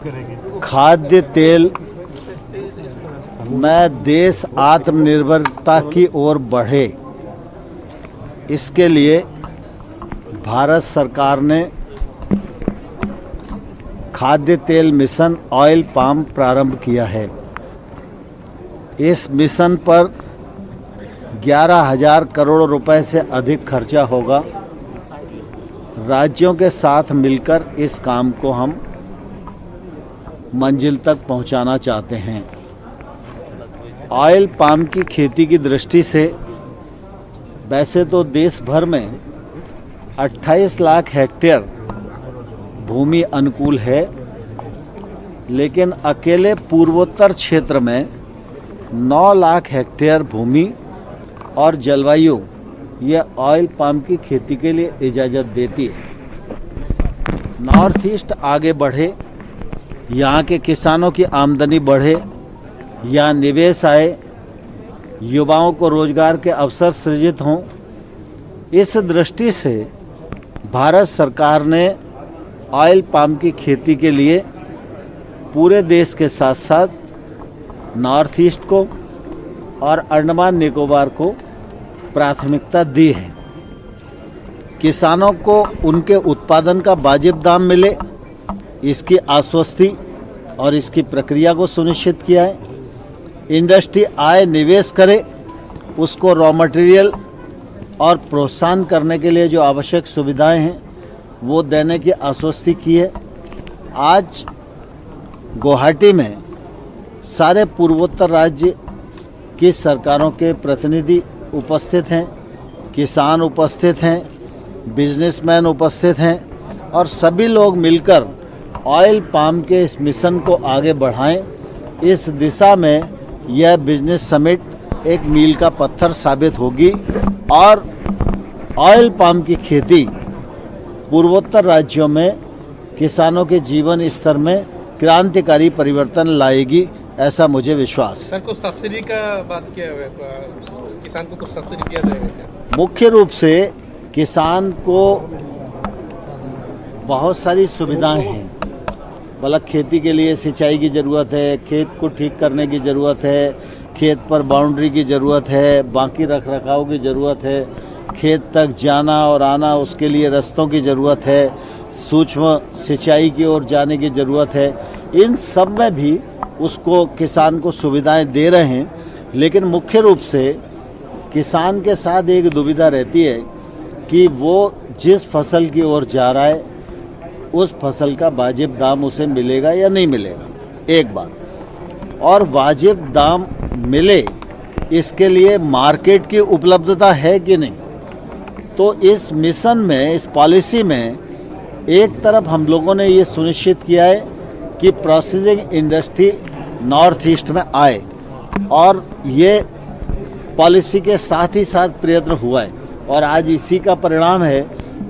खाद्य तेल में देश आत्मनिर्भरता की ओर बढ़े, इसके लिए भारत सरकार ने खाद्य तेल मिशन ऑयल पाम प्रारंभ किया है। इस मिशन पर 11,000 करोड़ रुपए से अधिक खर्चा होगा। राज्यों के साथ मिलकर इस काम को हम मंजिल तक पहुंचाना चाहते हैं। ऑयल पाम की खेती की दृष्टि से वैसे तो देश भर में 28 लाख हेक्टेयर भूमि अनुकूल है, लेकिन अकेले पूर्वोत्तर क्षेत्र में 9 लाख हेक्टेयर भूमि और जलवायु यह ऑयल पाम की खेती के लिए इजाज़त देती है। नॉर्थ ईस्ट आगे बढ़े, यहाँ के किसानों की आमदनी बढ़े, यहाँ निवेश आए, युवाओं को रोजगार के अवसर सृजित हों, इस दृष्टि से भारत सरकार ने ऑयल पाम की खेती के लिए पूरे देश के साथ साथ नॉर्थ ईस्ट को और अंडमान निकोबार को प्राथमिकता दी है। किसानों को उनके उत्पादन का वाजिब दाम मिले, इसकी आश्वस्ति और इसकी प्रक्रिया को सुनिश्चित किया है। इंडस्ट्री आए, निवेश करे, उसको रॉ मटेरियल और प्रोत्साहन करने के लिए जो आवश्यक सुविधाएं हैं वो देने की आश्वस्ति की है। आज गुवाहाटी में सारे पूर्वोत्तर राज्य की सरकारों के प्रतिनिधि उपस्थित हैं, किसान उपस्थित हैं, बिजनेसमैन उपस्थित हैं और सभी लोग मिलकर ऑयल पाम के इस मिशन को आगे बढ़ाएं। इस दिशा में यह बिजनेस समिट एक मील का पत्थर साबित होगी और ऑयल पाम की खेती पूर्वोत्तर राज्यों में किसानों के जीवन स्तर में क्रांतिकारी परिवर्तन लाएगी, ऐसा मुझे विश्वास। सर, कुछ सब्सिडी का बात किया है, किसान को कुछ सब्सिडी दिया जाएगा क्या? मुख्य रूप से किसान को बहुत सारी सुविधाएं हैं। मतलब खेती के लिए सिंचाई की ज़रूरत है, खेत को ठीक करने की ज़रूरत है, खेत पर बाउंड्री की ज़रूरत है, बाकी रख रखाव की ज़रूरत है, खेत तक जाना और आना उसके लिए रास्तों की ज़रूरत है, सूक्ष्म सिंचाई की ओर जाने की ज़रूरत है। इन सब में भी उसको किसान को सुविधाएं दे रहे हैं, लेकिन मुख्य रूप से किसान के साथ एक दुविधा रहती है कि वो जिस फसल की ओर जा रहा है उस फसल का वाजिब दाम उसे मिलेगा या नहीं मिलेगा, एक बात। और वाजिब दाम मिले इसके लिए मार्केट की उपलब्धता है कि नहीं। तो इस मिशन में, इस पॉलिसी में एक तरफ हम लोगों ने ये सुनिश्चित किया है कि प्रोसेसिंग इंडस्ट्री नॉर्थ ईस्ट में आए और ये पॉलिसी के साथ ही साथ प्रयत्न हुआ है और आज इसी का परिणाम है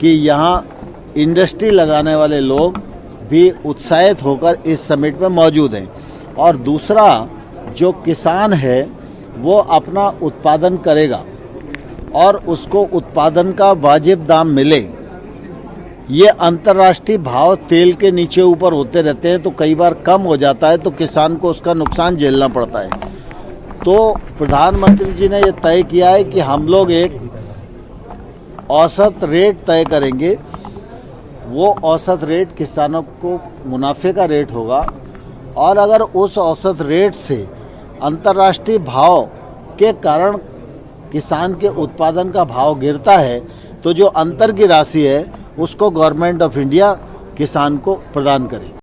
कि यहाँ इंडस्ट्री लगाने वाले लोग भी उत्साहित होकर इस समिट में मौजूद हैं। और दूसरा, जो किसान है वो अपना उत्पादन करेगा और उसको उत्पादन का वाजिब दाम मिले। ये अंतर्राष्ट्रीय भाव तेल के नीचे ऊपर होते रहते हैं, तो कई बार कम हो जाता है तो किसान को उसका नुकसान झेलना पड़ता है। तो प्रधानमंत्री जी ने ये तय किया है कि हम लोग एक औसत रेट तय करेंगे। वो औसत रेट किसानों को मुनाफे का रेट होगा और अगर उस औसत रेट से अंतर्राष्ट्रीय भाव के कारण किसान के उत्पादन का भाव गिरता है तो जो अंतर की राशि है उसको गवर्नमेंट ऑफ इंडिया किसान को प्रदान करे।